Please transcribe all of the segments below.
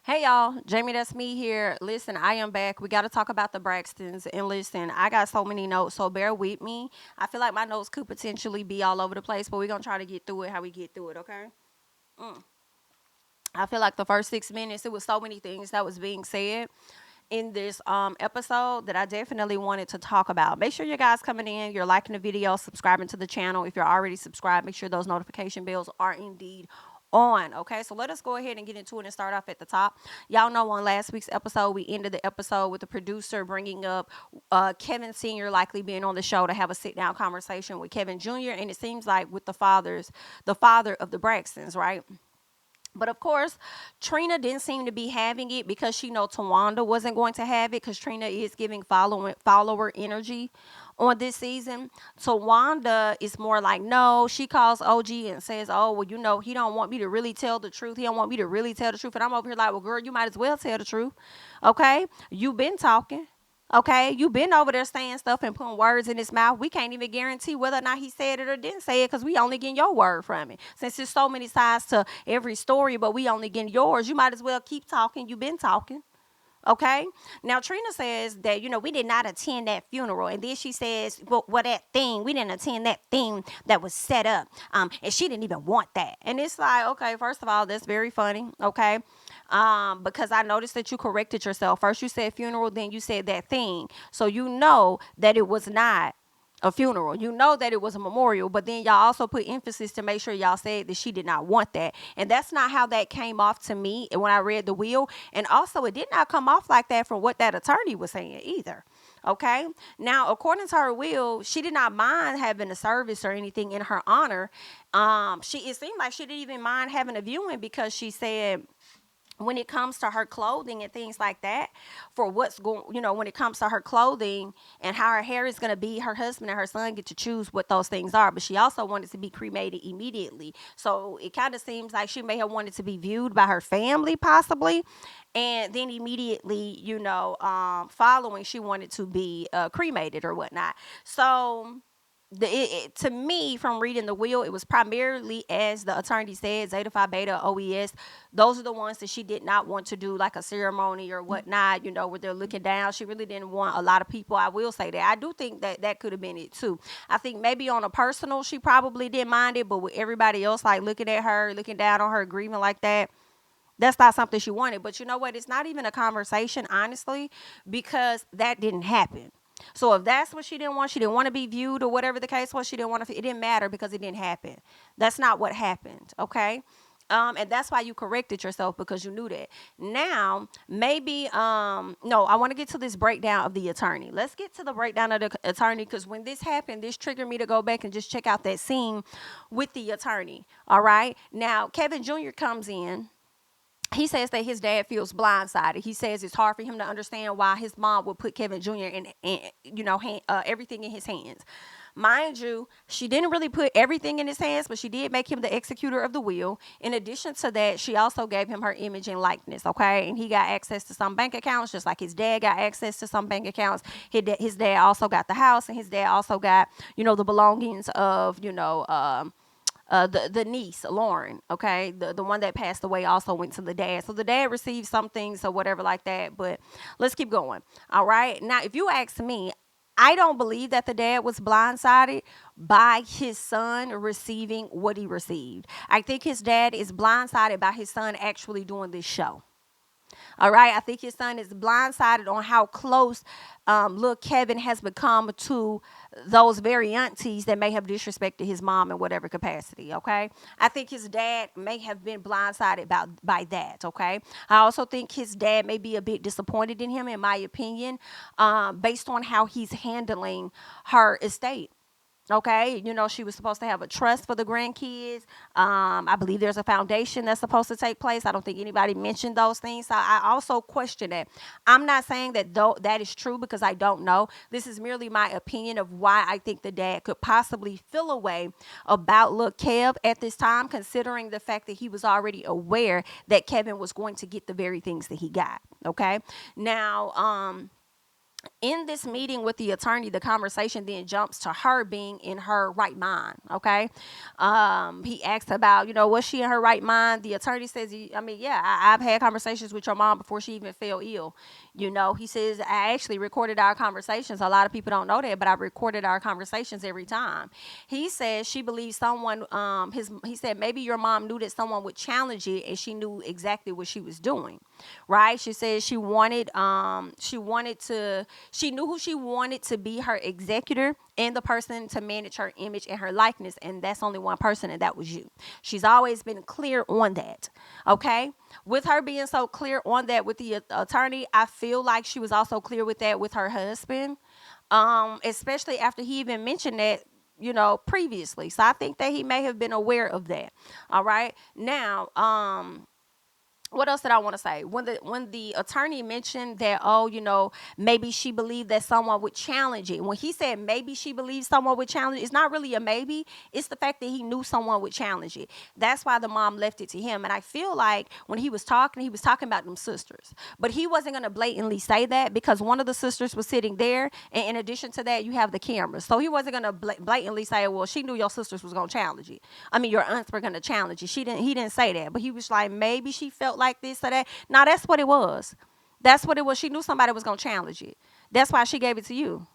Hey y'all, Jamie, that's me here. Listen, I am back. We got to talk about the Braxtons. And listen, I got so many notes, so bear with me. I feel like my notes could potentially be all over the place, but we're going to try to get through it how we get through it, okay? Mm. I feel like the first 6 minutes, it was so many things that was being said in this episode that I definitely wanted to talk about. Make sure you guys coming in, you're liking the video, subscribing to the channel. If you're already subscribed, make sure those notification bells are indeed on. Okay, so let us go ahead and get into it and start off at the top. Y'all know on last week's episode, we ended the episode with the producer bringing up Kevin Sr. likely being on the show to have a sit down conversation with Kevin Jr. And it seems like with the father of the Braxtons, right? But of course, Trina didn't seem to be having it because she know Tawanda wasn't going to have it because Trina is giving follower energy on this season. Tawanda is more like, no, she calls OG and says, oh, well, he don't want me to really tell the truth. He don't want me to really tell the truth. And I'm over here like, well, girl, you might as well tell the truth. Okay? You've been talking. Okay, you been over there saying stuff and putting words in his mouth. We can't even guarantee whether or not he said it or didn't say it because we only getting your word from it. Since there's so many sides to every story, but we only getting yours, you might as well keep talking. You been talking. Okay. Now Trina says that we did not attend that funeral, and then she says, "Well, that thing we didn't attend that thing that was set up, and she didn't even want that." And it's like, okay, first of all, that's very funny. Okay, because I noticed that you corrected yourself. First you said funeral, then you said that thing, so you know that it was not a funeral. You know that it was a memorial, but then y'all also put emphasis to make sure y'all said that she did not want that. And that's not how that came off to me when I read the will. And also, it did not come off like that from what that attorney was saying either. Okay. Now, according to her will, she did not mind having a service or anything in her honor. It seemed like she didn't even mind having a viewing because she said when it comes to her clothing and things like that, for what's going, when it comes to her clothing and how her hair is going to be, her husband and her son get to choose what those things are. But she also wanted to be cremated immediately. So it kind of seems like she may have wanted to be viewed by her family, possibly. And then immediately, following, she wanted to be cremated or whatnot. So to me, from reading the will, it was primarily, as the attorney said, Zeta Phi Beta OES. Those are the ones that she did not want to do like a ceremony or whatnot, where they're looking down. She really didn't want a lot of people. I will say that. I do think that that could have been it too. I think maybe on a personal, she probably didn't mind it, but with everybody else like looking at her, looking down on her, grieving like that, that's not something she wanted. But you know what? It's not even a conversation, honestly, because that didn't happen. So if that's what she didn't want to be viewed or whatever the case was, she didn't want to, it didn't matter because it didn't happen. That's not what happened. Okay. And that's why you corrected yourself, because you knew that. Now, maybe, no, I want to get to this breakdown of the attorney. Let's get to the breakdown of the attorney, because when this happened, this triggered me to go back and just check out that scene with the attorney. All right. Now, Kevin Jr. comes in. He says that his dad feels blindsided. He says it's hard for him to understand why his mom would put Kevin Jr. everything in his hands. Mind you, she didn't really put everything in his hands, but she did make him the executor of the will. In addition to that, she also gave him her image and likeness, okay? And he got access to some bank accounts, just like his dad got access to some bank accounts. His dad also got the house, and his dad also got, the belongings of, the niece Lauren, okay, the one that passed away also went to the dad. So the dad received some things or whatever like that. But let's keep going. All right. Now, if you ask me, I don't believe that the dad was blindsided by his son receiving what he received. I think his dad is blindsided by his son actually doing this show. All right. I think his son is blindsided on how close little Kevin has become to those very aunties that may have disrespected his mom in whatever capacity. Okay. I think his dad may have been blindsided by that. Okay. I also think his dad may be a bit disappointed in him, in my opinion, based on how he's handling her estate. Okay, she was supposed to have a trust for the grandkids. I believe there's a foundation that's supposed to take place. I don't think anybody mentioned those things. So I also question that. I'm not saying that that is true, because I don't know. This is merely my opinion of why I think the dad could possibly feel a way about little Kev at this time, considering the fact that he was already aware that Kevin was going to get the very things that he got. Okay, now, In this meeting with the attorney, the conversation then jumps to her being in her right mind. Okay. He asked about, was she in her right mind? The attorney says, yeah, I've had conversations with your mom before she even fell ill. He says, I actually recorded our conversations. A lot of people don't know that, but I recorded our conversations every time. He says she believes someone, he said, maybe your mom knew that someone would challenge it and she knew exactly what she was doing. Right. She says she knew who she wanted to be her executor and the person to manage her image and her likeness. And that's only one person, and that was you. She's always been clear on that. Okay. With her being so clear on that with the attorney, I feel like she was also clear with that with her husband. Especially after he even mentioned that, previously. So I think that he may have been aware of that. All right. Now, what else did I want to say? When the attorney mentioned that, maybe she believed that someone would challenge it. When he said maybe she believes someone would challenge it, it's not really a maybe. It's the fact that he knew someone would challenge it. That's why the mom left it to him. And I feel like when he was talking about them sisters. But he wasn't going to blatantly say that because one of the sisters was sitting there. And in addition to that, you have the cameras. So he wasn't going to blatantly say, well, she knew your sisters was going to challenge it. I mean, your aunts were going to challenge it. He didn't say that. But he was like, maybe she felt like this or that. Now that's what it was. That's what it was. She knew somebody was going to challenge it. That's why she gave it to you.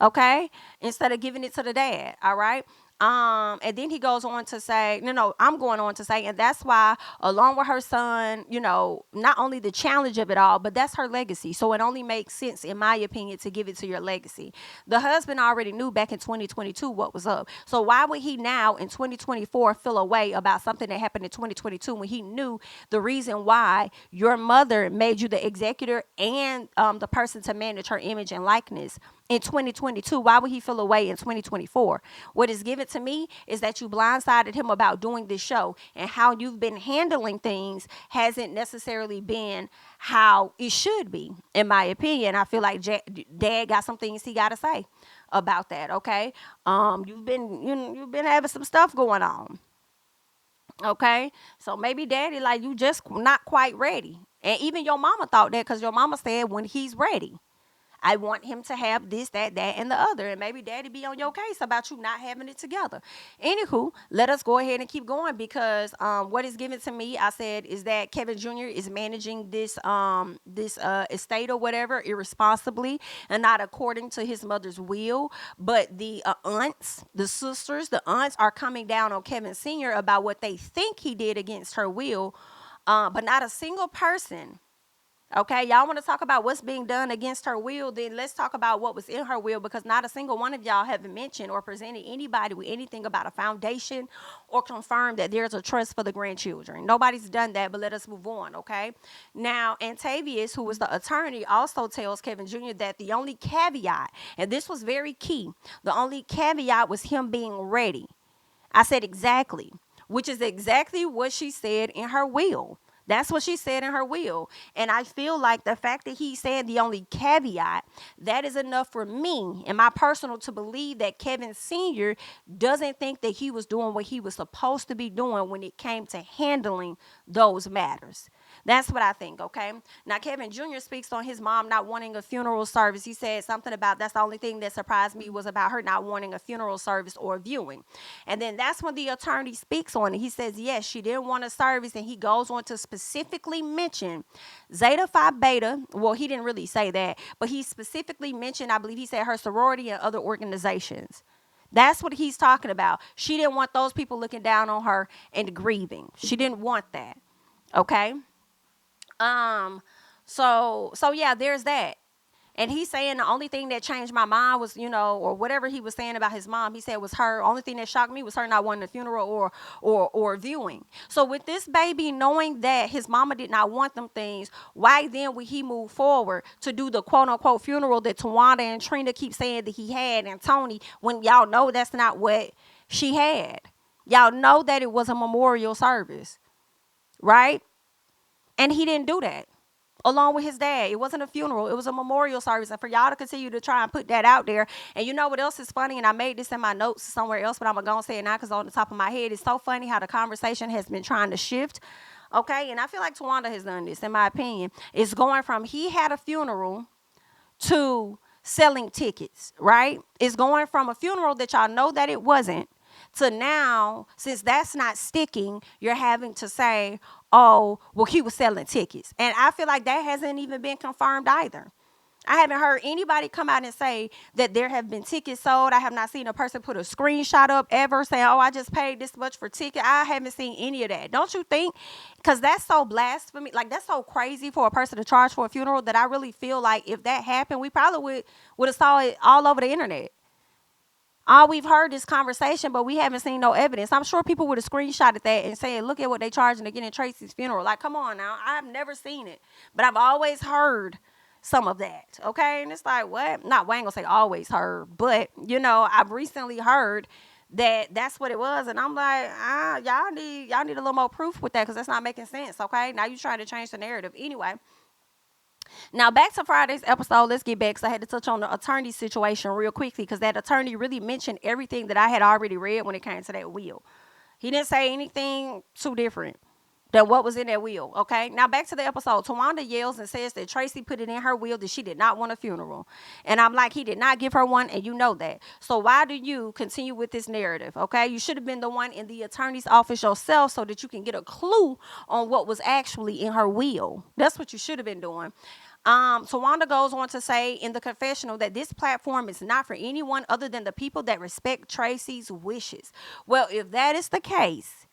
Okay, instead of giving it to the dad. All right. And then he goes on to say, no, I'm going on to say, and that's why, along with her son, not only the challenge of it all, but that's her legacy. So it only makes sense, in my opinion, to give it to your legacy. The husband already knew back in 2022 what was up. So why would he now in 2024 feel a way about something that happened in 2022 when he knew the reason why your mother made you the executor and the person to manage her image and likeness in 2022? Why would he feel away in 2024? What is given to me is that you blindsided him about doing this show, and how you've been handling things hasn't necessarily been how it should be, in my opinion. I feel like Dad got some things he got to say about that. Okay, you've been having some stuff going on. Okay, so maybe Daddy, like, you just not quite ready, and even your mama thought that because your mama said when he's ready. I want him to have this, that, and the other. And maybe Daddy be on your case about you not having it together. Anywho, let us go ahead and keep going because what is given to me, I said, is that Kevin Jr. is managing this estate or whatever irresponsibly and not according to his mother's will. But the aunts, the sisters, the aunts are coming down on Kevin Sr. about what they think he did against her will. But not a single person. Okay, y'all want to talk about what's being done against her will? Then let's talk about what was in her will, because not a single one of y'all have mentioned or presented anybody with anything about a foundation or confirmed that there's a trust for the grandchildren. Nobody's done that, but let us move on, okay? Now, Antavius, who was the attorney, also tells Kevin Jr. that the only caveat, and this was very key, the only caveat was him being ready. I said exactly, which is exactly what she said in her will. That's what she said in her will. And I feel like the fact that he said the only caveat, that is enough for me and my personal to believe that Kevin Sr. doesn't think that he was doing what he was supposed to be doing when it came to handling those matters. That's what I think, okay? Now, Kevin Jr. speaks on his mom not wanting a funeral service. He said something about that's the only thing that surprised me was about her not wanting a funeral service or a viewing. And then that's when the attorney speaks on it. He says, yes, she didn't want a service, and he goes on to specifically mention Zeta Phi Beta. Well, he didn't really say that, but he specifically mentioned, I believe he said, her sorority and other organizations. That's what he's talking about. She didn't want those people looking down on her and grieving. She didn't want that. Okay? So yeah, there's that. And he's saying the only thing that changed my mind was, or whatever he was saying about his mom, he said was her. Only thing that shocked me was her not wanting a funeral or viewing. So with this baby knowing that his mama did not want them things, why then would he move forward to do the quote unquote funeral that Tawanda and Trina keep saying that he had, and Tony, when y'all know that's not what she had? Y'all know that it was a memorial service, right? And he didn't do that along with his dad. It wasn't a funeral. It was a memorial service. And for y'all to continue to try and put that out there. And you know what else is funny? And I made this in my notes somewhere else, but I'm going to go and say it now because on the top of my head, it's so funny how the conversation has been trying to shift. Okay. And I feel like Tawanda has done this, in my opinion. It's going from he had a funeral to selling tickets, right? It's going from a funeral that y'all know that it wasn't to now, since that's not sticking, you're having to say, oh, well, he was selling tickets. And I feel like that hasn't even been confirmed either. I haven't heard anybody come out and say that there have been tickets sold. I have not seen a person put a screenshot up ever saying, oh, I just paid this much for ticket. I haven't seen any of that. Don't you think? Because that's so blasphemy. Like, that's so crazy for a person to charge for a funeral that I really feel like if that happened, we probably would have saw it all over the internet. All we've heard is conversation, but we haven't seen no evidence. I'm sure people would have screenshotted that and saying, look at what they charging to get in Tracy's funeral. Like, come on now. I've never seen it, but I've always heard some of that. Okay. And it's like, what? Not, well, I ain't gonna say always heard, but I've recently heard that that's what it was. And I'm like, y'all need a little more proof with that, because that's not making sense. Okay. Now you're trying to change the narrative. Anyway. Now, back to Friday's episode. Let's get back, because I had to touch on the attorney situation real quickly, because that attorney really mentioned everything that I had already read when it came to that will. He didn't say anything too different than what was in that will, okay? Now, back to the episode. Tawanda yells and says that Tracy put it in her will that she did not want a funeral. And I'm like, he did not give her one, and you know that. So why do you continue with this narrative, okay? You should have been the one in the attorney's office yourself so that you can get a clue on what was actually in her will. That's what you should have been doing. Tawanda goes on to say in the confessional that this platform is not for anyone other than the people that respect Tracy's wishes. Well, if that is the case,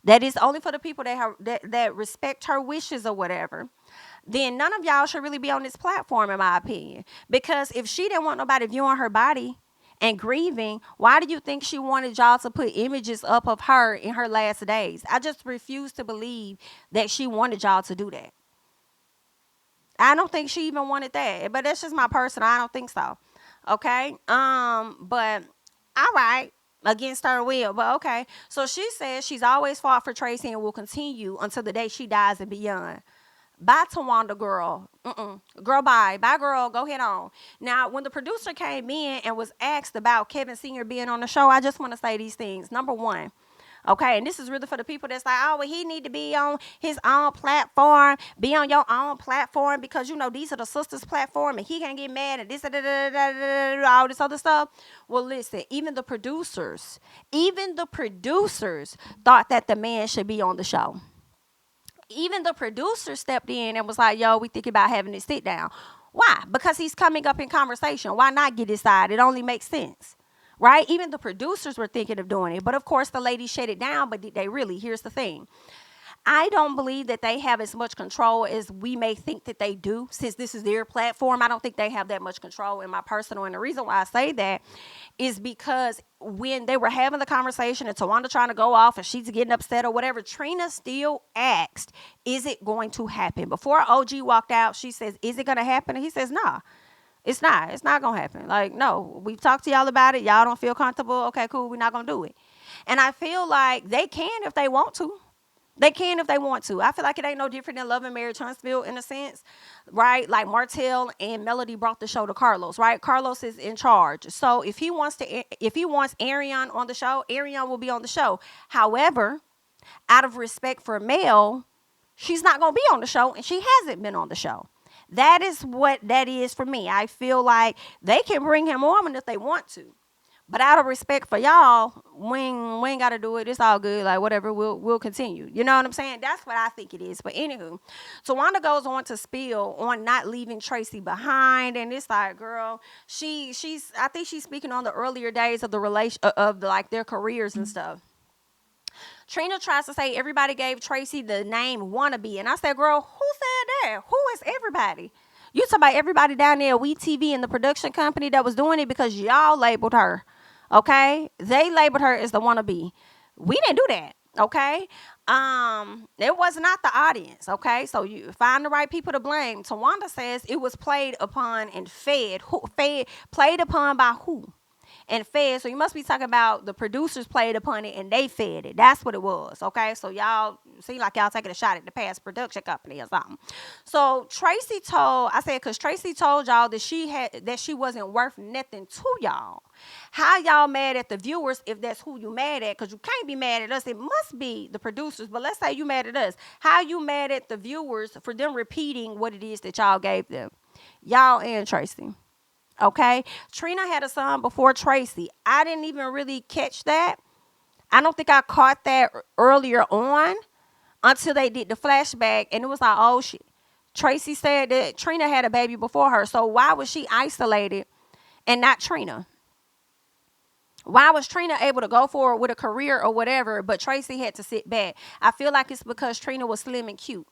that is only for the people that respect her wishes or whatever, then none of y'all should really be on this platform, in my opinion. Because if she didn't want nobody viewing her body and grieving, why do you think she wanted y'all to put images up of her in her last days? I just refuse to believe that she wanted y'all to do that. I don't think she even wanted that, but that's just my personal. I don't think so. Okay. But all right. Against her will, but okay. So she says she's always fought for Tracy and will continue until the day she dies and beyond. Bye, Tawanda, girl. Girl, bye. Bye, girl. Go ahead on. Now, when the producer came in and was asked about Kevin Sr. being on the show, I just want to say these things. Number one, okay, and this is really for the people that's like, oh, well, he need to be on his own platform, be on your own platform, because, these are the sisters' platform, and he can't get mad at this, all this other stuff. Well, listen, even the producers thought that the man should be on the show. Even the producer stepped in and was like, yo, we thinking about having this sit down. Why? Because he's coming up in conversation. Why not get his side? It only makes sense. Right? Even the producers were thinking of doing it. But of course, the ladies shut it down. But did they really? Here's the thing. I don't believe that they have as much control as we may think that they do. Since this is their platform, I don't think they have that much control, in my personal. And the reason why I say that is because when they were having the conversation and Tawanda trying to go off and she's getting upset or whatever, Trina still asked, is it going to happen? Before OG walked out, she says, is it going to happen? And he says, nah. It's not. It's not going to happen. Like, no, we've talked to y'all about it. Y'all don't feel comfortable. Okay, cool. We're not going to do it. And I feel like they can if they want to. They can if they want to. I feel like it ain't no different than Love and Marriage Huntsville in a sense, right? Like Martell and Melody brought the show to Carlos, right? Carlos is in charge. So if he wants Ariane on the show, Ariane will be on the show. However, out of respect for Mel, she's not going to be on the show, and she hasn't been on the show. That is what that is for me. I feel like they can bring him on if they want to. But out of respect for y'all, we ain't got to do it. It's all good. Like, whatever, we'll continue. You know what I'm saying? That's what I think it is. But anywho, Tawanda goes on to spill on not leaving Tracy behind. And it's like, girl, I think she's speaking on the earlier days of the relation, like their careers and stuff. Trina tries to say everybody gave Tracy the name Wannabe. And I said, girl, who said that? Who is everybody? You talking about everybody down there at WeTV and the production company that was doing it because y'all labeled her. Okay? They labeled her as the Wannabe. We didn't do that. Okay? It was not the audience. Okay? So you find the right people to blame. Tawanda says it was played upon and played upon by who? And fed. So you must be talking about the producers played upon it and they fed it. That's what it was. Okay. So y'all seem like y'all taking a shot at the past production company or something. So Tracy told y'all that she wasn't worth nothing to y'all. How y'all mad at the viewers if that's who you mad at? Because you can't be mad at us. It must be the producers. But let's say you mad at us. How you mad at the viewers for them repeating what it is that y'all gave them? Y'all and Tracy. Okay. Trina had a son before Tracy. I didn't even really catch that. I don't think I caught that earlier on until they did the flashback, and it was like, oh shit. Tracy said that Trina had a baby before her. So why was she isolated and not Trina? Why was Trina able to go forward with a career or whatever, but Tracy had to sit back? I feel like it's because Trina was slim and cute.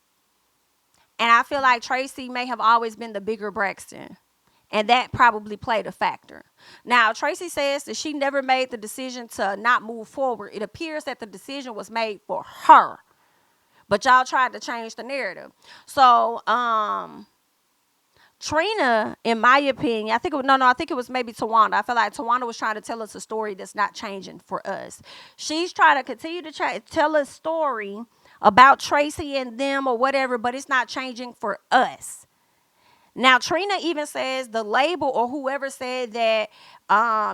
And I feel like Tracy may have always been the bigger Braxton. And that probably played a factor. Now, Tracy says that she never made the decision to not move forward. It appears that the decision was made for her. But y'all tried to change the narrative. So, Trina, in my opinion, I think it was maybe Tawanda. I feel like Tawanda was trying to tell us a story that's not changing for us. She's trying to continue to tell a story about Tracy and them or whatever, but it's not changing for us. Now, Trina even says the label or whoever said that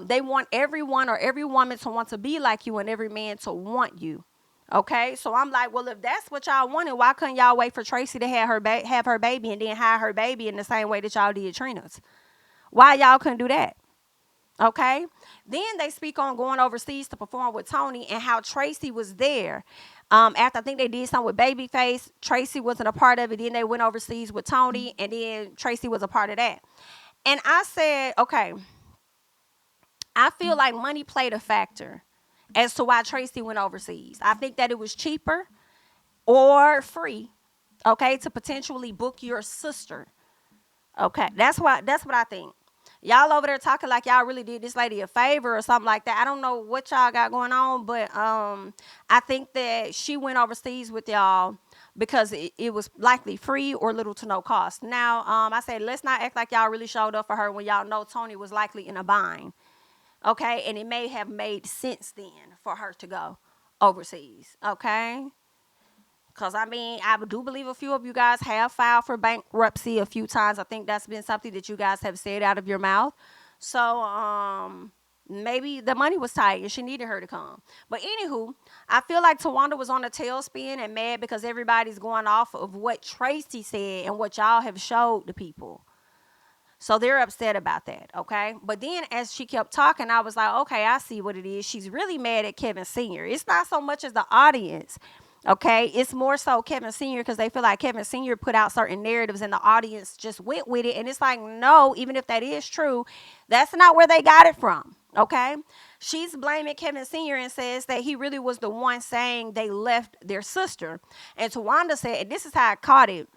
they want everyone or every woman to want to be like you and every man to want you. Okay, so I'm like, well, if that's what y'all wanted, why couldn't y'all wait for Tracy to have her baby and then hide her baby in the same way that y'all did Trina's? Why y'all couldn't do that? Okay, then they speak on going overseas to perform with Tony and how Tracy was there. After I think they did something with Babyface, Tracy wasn't a part of it. Then they went overseas with Tony, and then Tracy was a part of that. And I said, okay, I feel like money played a factor as to why Tracy went overseas. I think that it was cheaper or free, okay, to potentially book your sister. Okay, that's what I think. Y'all over there talking like y'all really did this lady a favor or something like that. I don't know what y'all got going on, but I think that she went overseas with y'all because it was likely free or little to no cost. Now, I say let's not act like y'all really showed up for her when y'all know Tony was likely in a bind. Okay, and it may have made sense then for her to go overseas. Okay. Because, I mean, I do believe a few of you guys have filed for bankruptcy a few times. I think that's been something that you guys have said out of your mouth. So, maybe the money was tight and she needed her to come. But, anywho, I feel like Tawanda was on a tailspin and mad because everybody's going off of what Tracy said and what y'all have showed the people. So they're upset about that, okay? But then as she kept talking, I was like, okay, I see what it is. She's really mad at Kevin Sr. It's not so much as the audience. Okay, it's more so Kevin Sr. because they feel like Kevin Sr. put out certain narratives and the audience just went with it. And it's like, no, even if that is true, that's not where they got it from. Okay, she's blaming Kevin Sr. and says that he really was the one saying they left their sister. And Tawanda said, and this is how I caught it.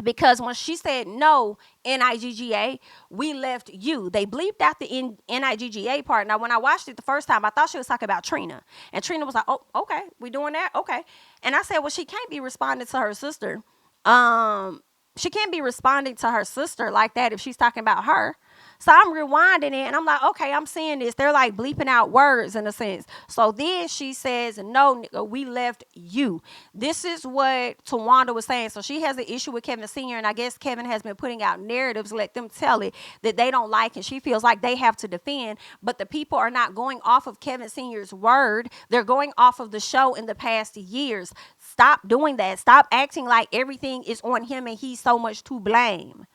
Because when she said no, Nigga, we left you. They bleeped out the Nigga part. Now, when I watched it the first time, I thought she was talking about Trina. And Trina was like, oh, okay, we doing that? Okay. And I said, well, she can't be responding to her sister. She can't be responding to her sister like that if she's talking about her. So I'm rewinding it and I'm like, okay, I'm seeing this. They're like bleeping out words in a sense. So then she says, no, nigga, we left you. This is what Tawanda was saying. So she has an issue with Kevin Sr. And I guess Kevin has been putting out narratives, let them tell it, that they don't like. And she feels like they have to defend. But the people are not going off of Kevin Sr.'s word. They're going off of the show in the past years. Stop doing that. Stop acting like everything is on him and he's so much to blame.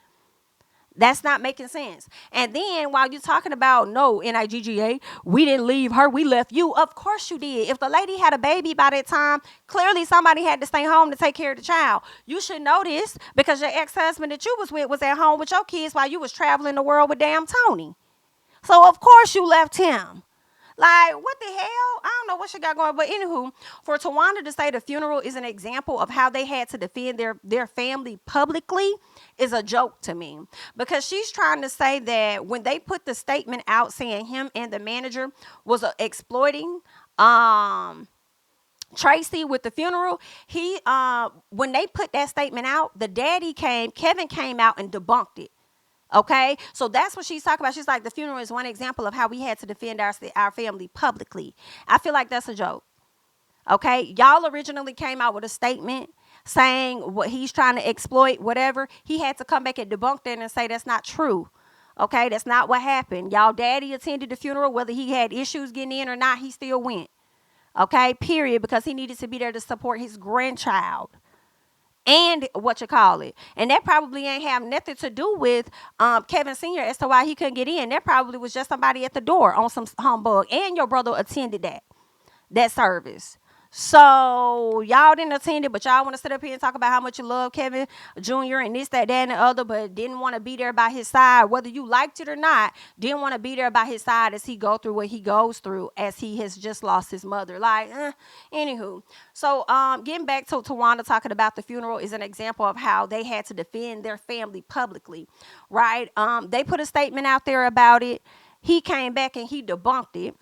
That's not making sense. And then while you're talking about, no, Nigga, we didn't leave her. We left you. Of course you did. If the lady had a baby by that time, clearly somebody had to stay home to take care of the child. You should know this because your ex-husband that you was with was at home with your kids while you was traveling the world with damn Tony. So, of course you left him. Like, what the hell? I don't know what she got going. But anywho, for Tawanda to say the funeral is an example of how they had to defend their family publicly is a joke to me. Because she's trying to say that when they put the statement out saying him and the manager was exploiting Tracy with the funeral, when they put that statement out, Kevin came out and debunked it. Okay, so that's what she's talking about. She's like, the funeral is one example of how we had to defend our family publicly. I feel like that's a joke. Okay, y'all originally came out with a statement saying what he's trying to exploit, whatever. He had to come back and debunk that and say that's not true. Okay, that's not what happened. Y'all daddy attended the funeral, whether he had issues getting in or not, he still went. Okay, period, because he needed to be there to support his grandchild. and what you call it. And that probably ain't have nothing to do with Kevin Sr. as to why he couldn't get in. That probably was just somebody at the door on some humbug. And your brother attended that service. So y'all didn't attend it, but y'all want to sit up here and talk about how much you love Kevin Jr. and this, that, and the other, but didn't want to be there by his side, whether you liked it or not. Didn't want to be there by his side as he go through what he goes through, as he has just lost his mother. Anywho, so getting back to Tawanda talking about the funeral is an example of how they had to defend their family publicly, right? They put a statement out there about it. He came back and he debunked it.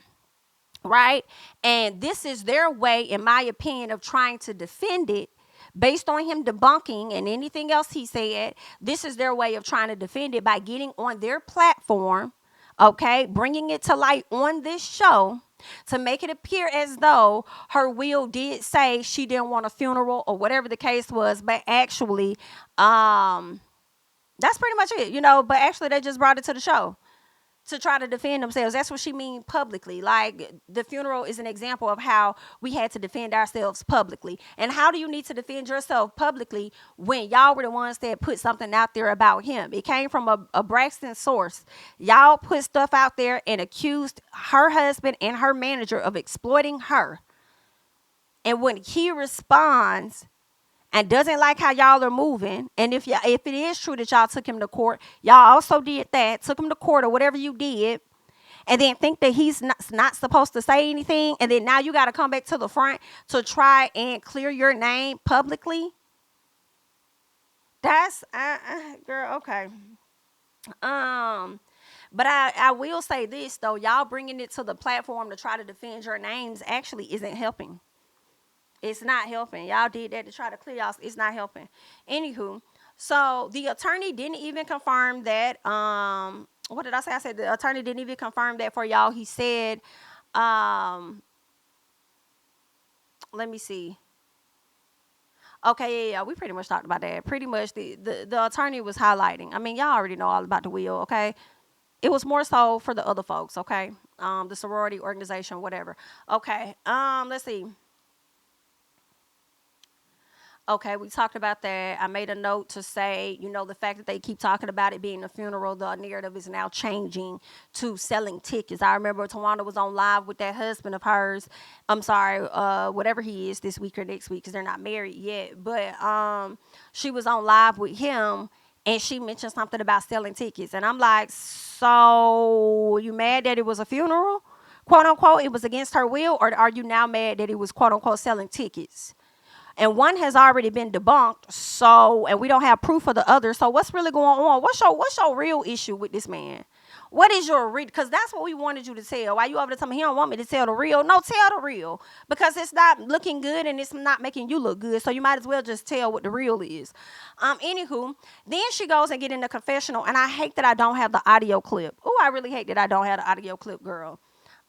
Right. And this is their way, in my opinion, of trying to defend it based on him debunking and anything else he said. This is their way of trying to defend it by getting on their platform. OK, bringing it to light on this show to make it appear as though her will did say she didn't want a funeral or whatever the case was. But actually, that's pretty much it, but actually they just brought it to the show to try to defend themselves. That's what she mean publicly. Like, the funeral is an example of how we had to defend ourselves publicly. And how do you need to defend yourself publicly when y'all were the ones that put something out there about him? It came from a Braxton source. Y'all put stuff out there and accused her husband and her manager of exploiting her. And when he responds and doesn't like how y'all are moving, and if it is true that y'all took him to court, y'all also did that, took him to court or whatever you did, and then think that he's not supposed to say anything, and then now you got to come back to the front to try and clear your name publicly. That's girl, okay. But I will say this though, y'all bringing it to the platform to try to defend your names actually isn't helping. It's not helping. Y'all did that to try to clear y'all. It's not helping. Anywho, so the attorney didn't even confirm that. What did I say? I said the attorney didn't even confirm that for y'all. He said, let me see. Okay, yeah, we pretty much talked about that. Pretty much the attorney was highlighting. I mean, y'all already know all about the will, okay? It was more so for the other folks, okay? The sorority organization, whatever. Okay, let's see. Okay, we talked about that. I made a note to say, the fact that they keep talking about it being a funeral, the narrative is now changing to selling tickets. I remember Tawanda was on live with that husband of hers. I'm sorry, whatever he is this week or next week, because they're not married yet. But she was on live with him, and she mentioned something about selling tickets. And I'm like, so you mad that it was a funeral? Quote unquote, it was against her will? Or are you now mad that it was quote unquote selling tickets? And one has already been debunked, and we don't have proof of the other. So what's really going on? What's your real issue with this man? What is your real? Because that's what we wanted you to tell. Why you over there telling me he don't want me to tell the real? No, tell the real. Because it's not looking good and it's not making you look good. So you might as well just tell what the real is. Anywho, then she goes and get in the confessional. And I hate that I don't have the audio clip. Oh, I really hate that I don't have the audio clip, girl.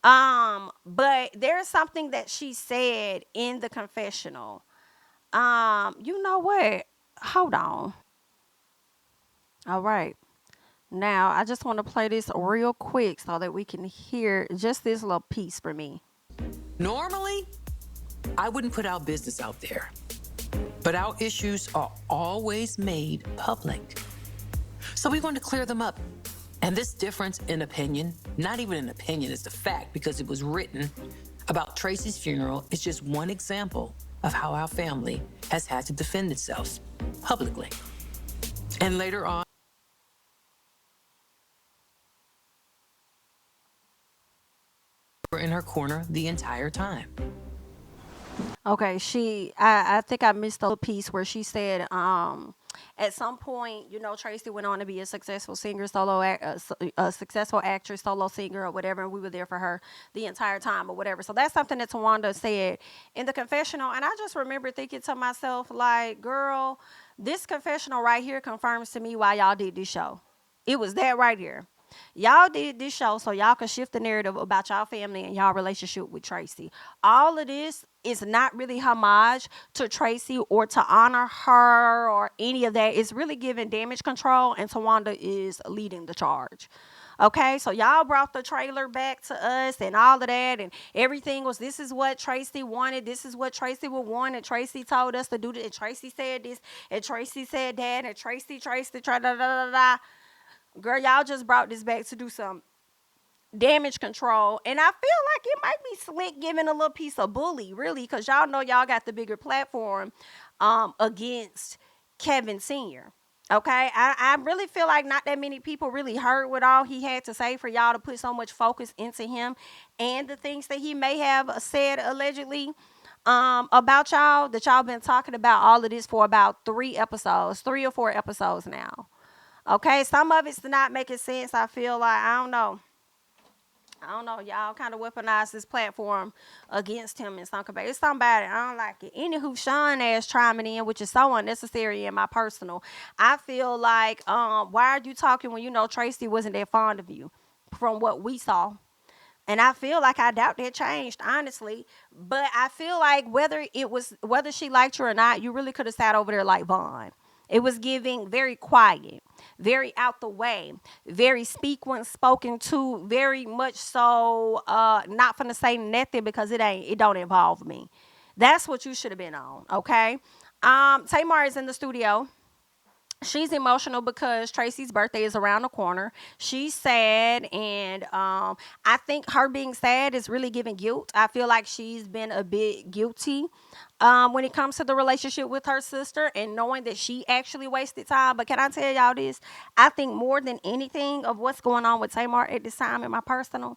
But there's something that she said in the confessional. You know what? Hold on. All right. Now, I just want to play this real quick so that we can hear just this little piece for me. Normally, I wouldn't put our business out there, but our issues are always made public. So we want to clear them up. And this difference in opinion, not even an opinion, it's a fact because it was written about Tracy's funeral, is just one example of how our family has had to defend itself publicly. And later on, we're in her corner the entire time. Okay, I think I missed the piece where she said, at some point, Tracy went on to be a successful singer, a successful actress, solo singer, or whatever, and we were there for her the entire time, or whatever. So that's something that Tawanda said in the confessional, and I just remember thinking to myself, like, girl, this confessional right here confirms to me why y'all did this show. It was that right here. Y'all did this show so y'all could shift the narrative about y'all family and y'all relationship with Tracy. All of this is not really homage to Tracy or to honor her or any of that. It's really giving damage control, and Tawanda is leading the charge. Okay, so y'all brought the trailer back to us and all of that, and everything was, this is what Tracy wanted, this is what Tracy would want, and Tracy told us to do this, and Tracy said this, and Tracy said that, and Tracy, da da da da. Girl, y'all just brought this back to do some damage control. And I feel like it might be Slick giving a little piece of bully, really, because y'all know y'all got the bigger platform against Kevin Sr. Okay, I really feel like not that many people really heard what all he had to say for y'all to put so much focus into him and the things that he may have said allegedly about y'all, that y'all been talking about all of this for about 3 or 4 episodes now. Okay, some of it's not making sense. I feel like I don't know. Y'all kind of weaponize this platform against him in some capacity. It's somebody, I don't like it. Anywho, Sean ass chiming in, which is so unnecessary in my personal. I feel like, why are you talking when you know Tracy wasn't that fond of you from what we saw? And I feel like, I doubt that changed, honestly. But I feel like whether she liked you or not, you really could have sat over there like Vaughn. It was giving very quiet, very out the way, very speak when spoken to, very much so not finna say nothing because it don't involve me. That's what you should have been on, okay? Tamar is in the studio. She's emotional because Tracy's birthday is around the corner. She's sad, and I think her being sad is really giving guilt. I feel like she's been a bit guilty when it comes to the relationship with her sister, and knowing that she actually wasted time. But can I tell y'all this? I think more than anything of what's going on with Tamar at this time in my personal,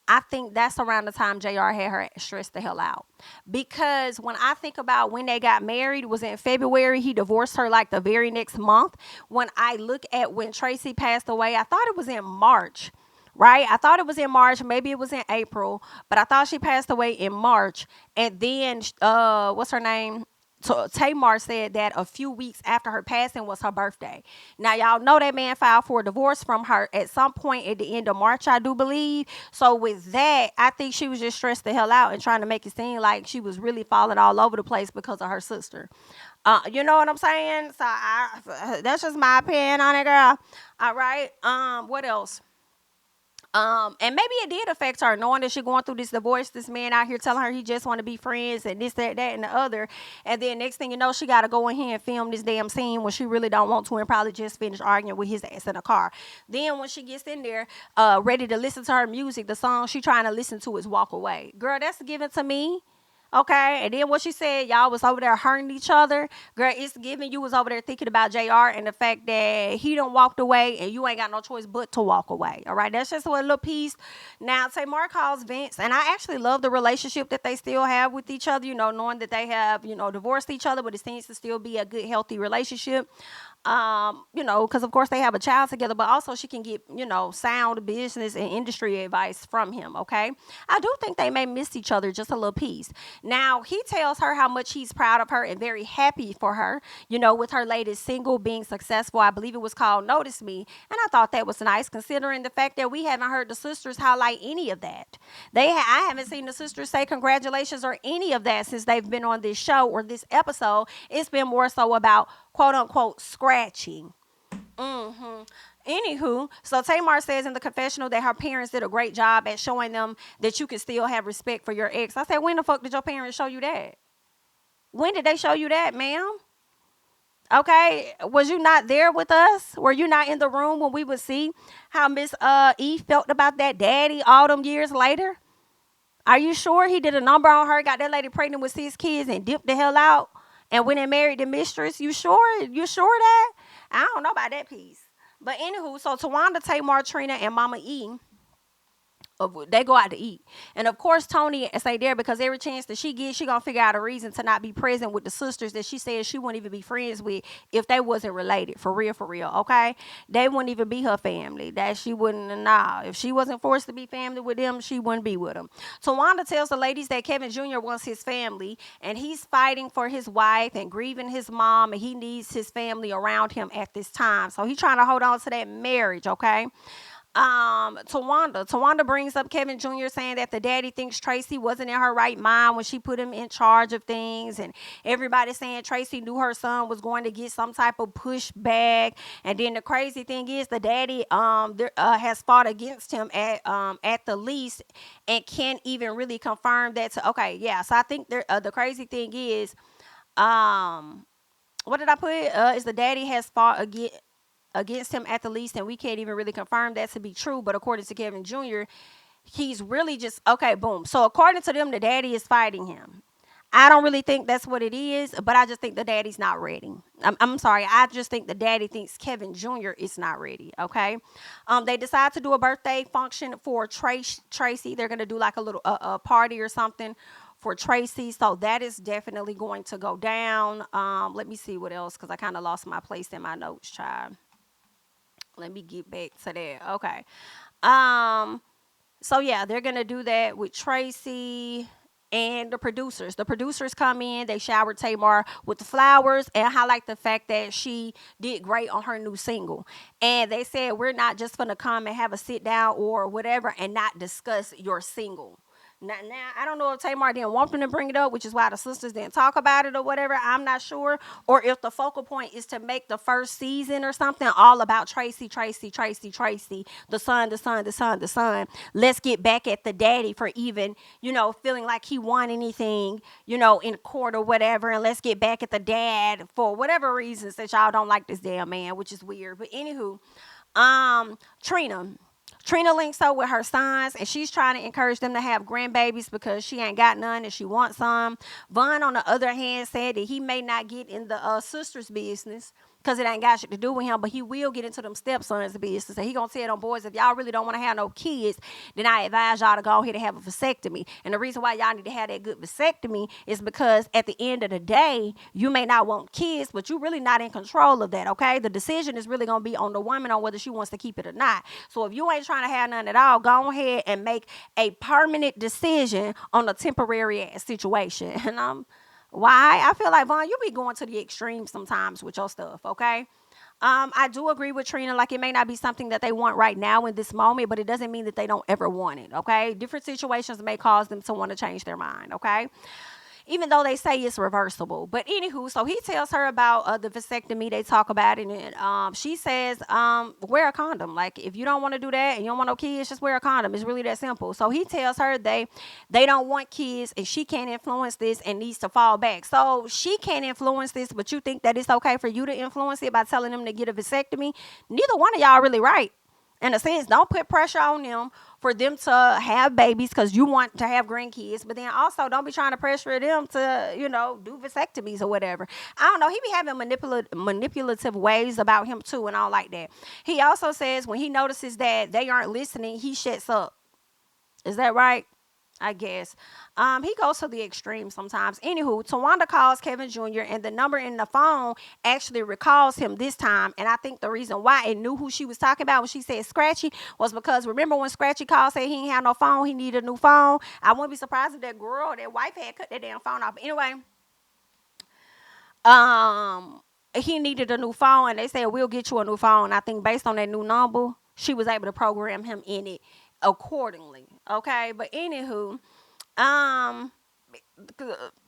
I think that's around the time JR had her stressed the hell out. Because when I think about when they got married, it was in February. He divorced her like the very next month. When I look at when Tracy passed away, I thought it was in March. Right? I thought it was in March. Maybe it was in April. But I thought she passed away in March. And then, what's her name? So Tamar said that a few weeks after her passing was her birthday. Now y'all know that man filed for a divorce from her at some point at the end of March, I do believe. So with that, I think she was just stressed the hell out and trying to make it seem like she was really falling all over the place because of her sister. You know what I'm saying? So that's just my opinion on it, girl. All right. What else? And maybe it did affect her, knowing that she's going through this divorce, this man out here telling her he just want to be friends and this, that, and the other. And then next thing you know, she got to go in here and film this damn scene when she really don't want to, and probably just finish arguing with his ass in the car. Then when she gets in there, ready to listen to her music, the song she trying to listen to is Walk Away. Girl, that's given to me. Okay, and then what she said, y'all was over there hurting each other. Girl, it's giving you was over there thinking about JR and the fact that he done walked away and you ain't got no choice but to walk away. All right, that's just a little piece. Now, Tamar calls Vince, and I actually love the relationship that they still have with each other, you know, knowing that they have, you know, divorced each other, but it seems to still be a good, healthy relationship. You know, because of course they have a child together, but also she can get, you know, sound business and industry advice from him. Okay, I do think they may miss each other just a little piece. Now he tells her how much he's proud of her and very happy for her, you know, with her latest single being successful. I believe it was called Notice Me, and I thought that was nice considering the fact that we haven't heard the sisters highlight any of that. I haven't seen the sisters say congratulations or any of that since they've been on this show or this episode. It's been more so about quote unquote scratching. Anywho, so Tamar says in the confessional that her parents did a great job at showing them that you can still have respect for your ex. I said, when the fuck did your parents show you that? When did they show you that, ma'am? Okay, was you not there with us? Were you not in the room when we would see how Miss E felt about that daddy all them years later? Are you sure he did a number on her, got that lady pregnant with 6 kids and dipped the hell out and went and married the mistress? You sure? You sure that? I don't know about that piece. But anywho, so Tawanda, Tamar, Trina, and Mama E, they go out to eat. And of course, Tony stay there because every chance that she gets, she gonna figure out a reason to not be present with the sisters that she says she wouldn't even be friends with if they wasn't related. For real, okay? They wouldn't even be her family. That she wouldn't, nah. If she wasn't forced to be family with them, she wouldn't be with them. Tawanda tells the ladies that Kevin Jr. wants his family, and he's fighting for his wife and grieving his mom, and he needs his family around him at this time. So he's trying to hold on to that marriage, okay? Tawanda brings up Kevin Jr. saying that the daddy thinks Tracy wasn't in her right mind when she put him in charge of things, and everybody saying Tracy knew her son was going to get some type of pushback. And then the crazy thing is the daddy has fought against him at the least and can't even really confirm that. Okay, yeah. So I think the crazy thing is um what did I put? Is the daddy has fought against him at the least, and we can't even really confirm that to be true. But according to Kevin Jr., he's really just okay. Boom. So according to them, the daddy is fighting him. I don't really think that's what it is, but I just think the daddy's not ready. I'm sorry. I just think the daddy thinks Kevin Jr. is not ready. Okay. They decide to do a birthday function for Tracy. They're gonna do like a little a party or something for Tracy. So that is definitely going to go down. Let me see what else because I kind of lost my place in my notes, child. Let me get back to that. Okay. Um, so yeah, they're gonna do that with Tracy and the producers. The producers come in, they shower Tamar with the flowers and highlight the fact that she did great on her new single. And they said we're not just gonna come and have a sit down or whatever and not discuss your single. Now, I don't know if Tamar didn't want them to bring it up, which is why the sisters didn't talk about it or whatever. I'm not sure. Or if the focal point is to make the first season or something all about Tracy, Tracy, Tracy, Tracy, the son, the son, the son, the son. Let's get back at the daddy for even, feeling like he won anything, in court or whatever. And let's get back at the dad for whatever reasons that y'all don't like this damn man, which is weird. But anywho, Trina. Trina links up with her sons, and she's trying to encourage them to have grandbabies because she ain't got none and she wants some. Vaughn, on the other hand, said that he may not get in the sister's business because it ain't got shit to do with him, but he will get into them stepsons' business. And he gonna tell them boys, if y'all really don't want to have no kids, then I advise y'all to go ahead and have a vasectomy. And the reason why y'all need to have that good vasectomy is because at the end of the day, you may not want kids, but you really not in control of that, okay? The decision is really gonna be on the woman on whether she wants to keep it or not. So if you ain't trying to have none at all, go ahead and make a permanent decision on a temporary ass situation. And why? I feel like, Vaughn, you be going to the extreme sometimes with your stuff, okay? I do agree with Trina. Like, it may not be something that they want right now in this moment, but it doesn't mean that they don't ever want it, okay? Different situations may cause them to want to change their mind, okay? Even though they say it's reversible. But anywho, so he tells her about the vasectomy. They talk about it, and she says, wear a condom. Like, if you don't want to do that and you don't want no kids, just wear a condom. It's really that simple. So he tells her they don't want kids and she can't influence this and needs to fall back. So she can't influence this, but you think that it's okay for you to influence it by telling them to get a vasectomy? Neither one of y'all really right. In a sense, don't put pressure on them for them to have babies because you want to have grandkids. But then also don't be trying to pressure them to, do vasectomies or whatever. I don't know. He be having manipulative ways about him too, and all like that. He also says when he notices that they aren't listening, he shuts up. Is that right? I guess. He goes to the extreme sometimes. Anywho, Tawanda calls Kevin Jr. and the number in the phone actually recalls him this time. And I think the reason why it knew who she was talking about when she said Scratchy was because remember when Scratchy called, said he ain't have no phone, he needed a new phone. I wouldn't be surprised if that girl, that wife had cut that damn phone off. But anyway, he needed a new phone and they said we'll get you a new phone. I think based on that new number, she was able to program him in it accordingly. Okay, but anywho, um,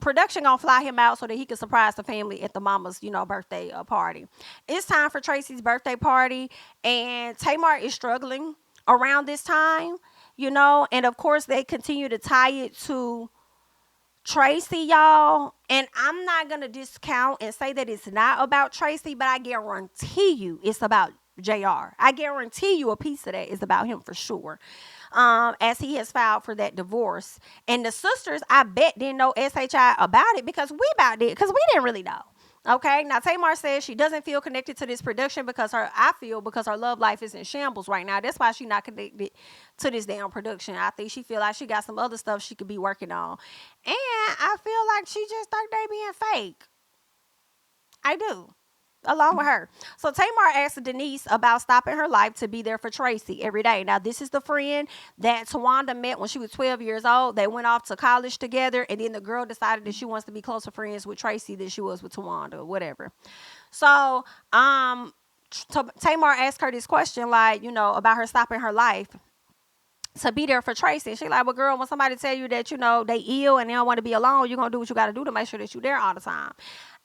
production gonna fly him out so that he can surprise the family at the mama's, birthday party. It's time for Tracy's birthday party, and Tamar is struggling around this time, and of course they continue to tie it to Tracy, y'all. And I'm not gonna discount and say that it's not about Tracy, but I guarantee you it's about JR. I guarantee you a piece of that is about him for sure. As he has filed for that divorce. And the sisters, I bet, didn't know SHI about it because because we didn't really know. Okay, now Tamar says she doesn't feel connected to this production because her love life is in shambles right now. That's why she's not connected to this damn production. I think she feel like she got some other stuff she could be working on. And I feel like she just think they being fake. I do. Along with her. So Tamar asked Denise about stopping her life to be there for Tracy every day. Now, this is the friend that Tawanda met when she was 12 years old. They went off to college together, and then the girl decided that she wants to be closer friends with Tracy than she was with Tawanda or whatever. So, Tamar asked her this question, like, about her stopping her life to be there for Tracy. She like, well, girl, when somebody tell you that, they ill and they don't want to be alone, you're going to do what you got to do to make sure that you're there all the time.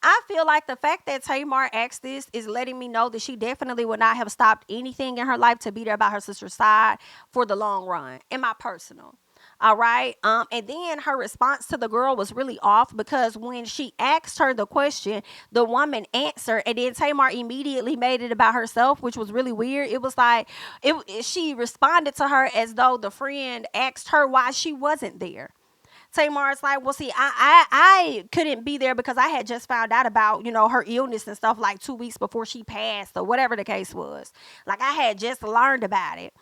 I feel like the fact that Tamar asked this is letting me know that she definitely would not have stopped anything in her life to be there by her sister's side for the long run, in my personal. All right. And then her response to the girl was really off, because when she asked her the question, the woman answered, and then Tamar immediately made it about herself, which was really weird. It was like she responded to her as though the friend asked her why she wasn't there. Tamar's like, well, see, I couldn't be there because I had just found out about, her illness and stuff like 2 weeks before she passed, or whatever the case was. Like, I had just learned about it.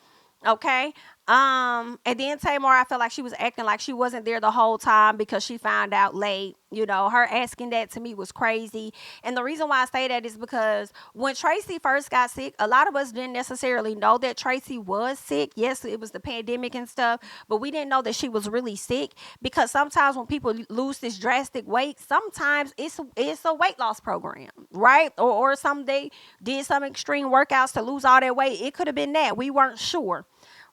Okay. And then Tamar, I felt like she was acting like she wasn't there the whole time because she found out late. Her asking that to me was crazy. And the reason why I say that is because when Tracy first got sick, a lot of us didn't necessarily know that Tracy was sick. Yes, it was the pandemic and stuff, but we didn't know that she was really sick, because sometimes when people lose this drastic weight, sometimes it's a weight loss program, right? Or some they did some extreme workouts to lose all that weight. It could have been that. We weren't sure.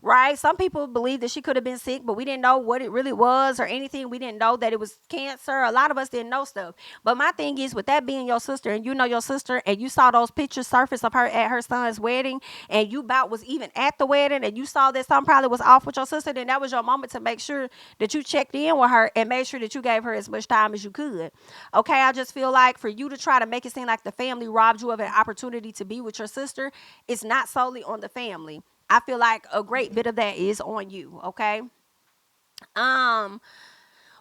Right? Some people believe that she could have been sick, but we didn't know what it really was or anything. We didn't know that it was cancer. A lot of us didn't know stuff. But my thing is, with that being your sister, and your sister, and you saw those pictures surface of her at her son's wedding, and you about was even at the wedding, and you saw that something probably was off with your sister, then that was your moment to make sure that you checked in with her and made sure that you gave her as much time as you could. Okay? I just feel like for you to try to make it seem like the family robbed you of an opportunity to be with your sister, it's not solely on the family. I feel like a great bit of that is on you, okay? Um,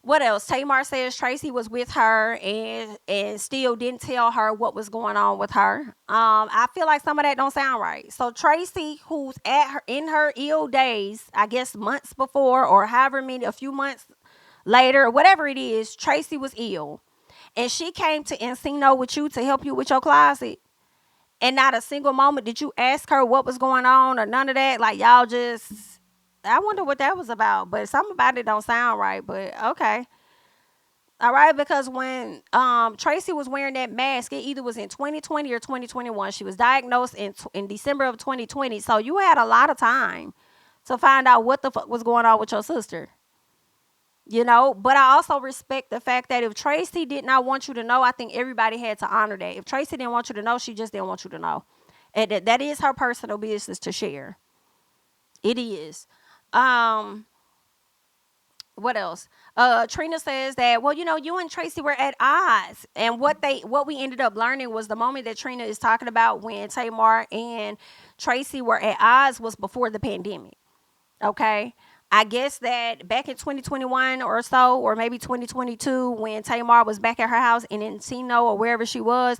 what else? Tamar says Tracy was with her and still didn't tell her what was going on with her. I feel like some of that don't sound right. So Tracy, who's at her in her ill days, I guess months before or however many, a few months later, whatever it is, Tracy was ill, and she came to Encino with you to help you with your closet. And not a single moment did you ask her what was going on or none of that. Like, y'all just, I wonder what that was about. But something about it don't sound right. But okay. All right, because when Tracy was wearing that mask, it either was in 2020 or 2021. She was diagnosed in December of 2020. So you had a lot of time to find out what the fuck was going on with your sister. But I also respect the fact that if Tracy did not want you to know, I think everybody had to honor that. If Tracy didn't want you to know, she just didn't want you to know. And that is her personal business to share. It is. What else? Trina says that, well, you and Tracy were at odds. And what we ended up learning was the moment that Trina is talking about when Tamar and Tracy were at odds was before the pandemic. Okay. I guess that back in 2021 or so, or maybe 2022, when Tamar was back at her house in Encino or wherever she was,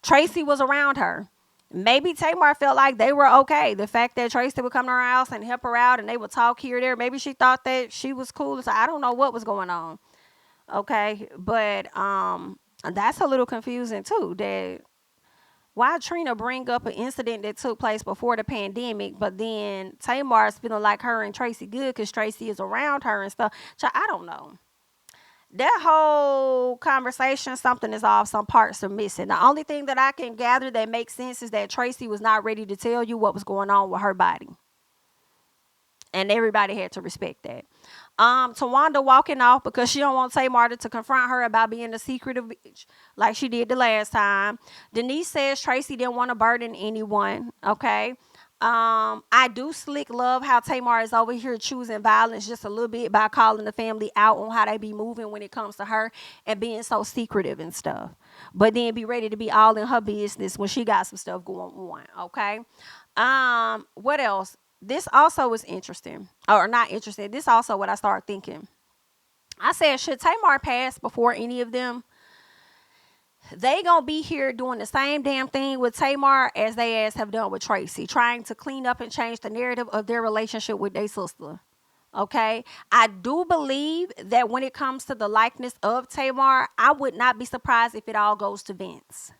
Tracy was around her. Maybe Tamar felt like they were okay. The fact that Tracy would come to her house and help her out and they would talk here or there. Maybe she thought that she was cool. So I don't know what was going on. Okay. But that's a little confusing too. That why Trina bring up an incident that took place before the pandemic, but then Tamar's feeling like her and Tracy good because Tracy is around her and stuff. So I don't know. That whole conversation, something is off. Some parts are missing. The only thing that I can gather that makes sense is that Tracy was not ready to tell you what was going on with her body. And everybody had to respect that. Tawanda walking off because she don't want Tamar to confront her about being a secretive bitch like she did the last time. Denise says Tracy didn't want to burden anyone. Okay. I do slick love how Tamar is over here choosing violence just a little bit by calling the family out on how they be moving when it comes to her and being so secretive and stuff. But then be ready to be all in her business when she got some stuff going on. Okay. What else? This also was interesting, or not interesting. This also what I started thinking. I said, should Tamar pass before any of them? They gonna be here doing the same damn thing with Tamar as they ass have done with Tracy, trying to clean up and change the narrative of their relationship with their sister. Okay, I do believe that when it comes to the likeness of Tamar, I would not be surprised if it all goes to Vince.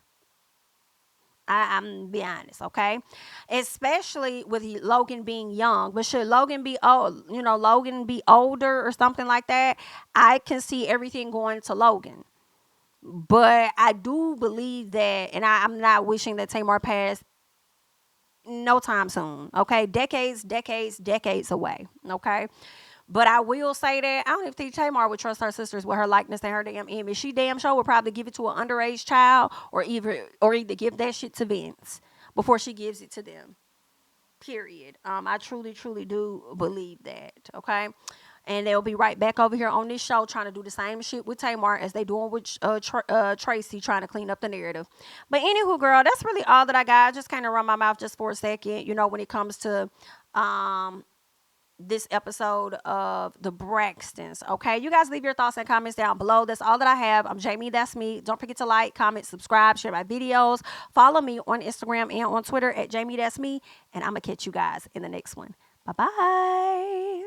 I'm gonna be honest, okay? Especially with Logan being young. But should Logan be old, Logan be older or something like that, I can see everything going to Logan. But I do believe that, and I'm not wishing that Tamar passed no time soon. Okay, decades away. Okay. But I will say that I don't even think Tamar would trust her sisters with her likeness and her damn image. She damn sure would probably give it to an underage child or either give that shit to Vince before she gives it to them. Period. I truly do believe that. Okay. And they'll be right back over here on this show trying to do the same shit with Tamar as they doing with Tracy, trying to clean up the narrative. But anywho, girl, that's really all that I got. I just kind of run my mouth just for a second, when it comes to this episode of the Braxtons. Okay, you guys leave your thoughts and comments down below. That's all that I have. I'm Jami. That's me. Don't forget to like, comment, subscribe, share my videos. Follow me on Instagram and on Twitter at Jami. That's me. And I'm gonna catch you guys in the next one. Bye bye.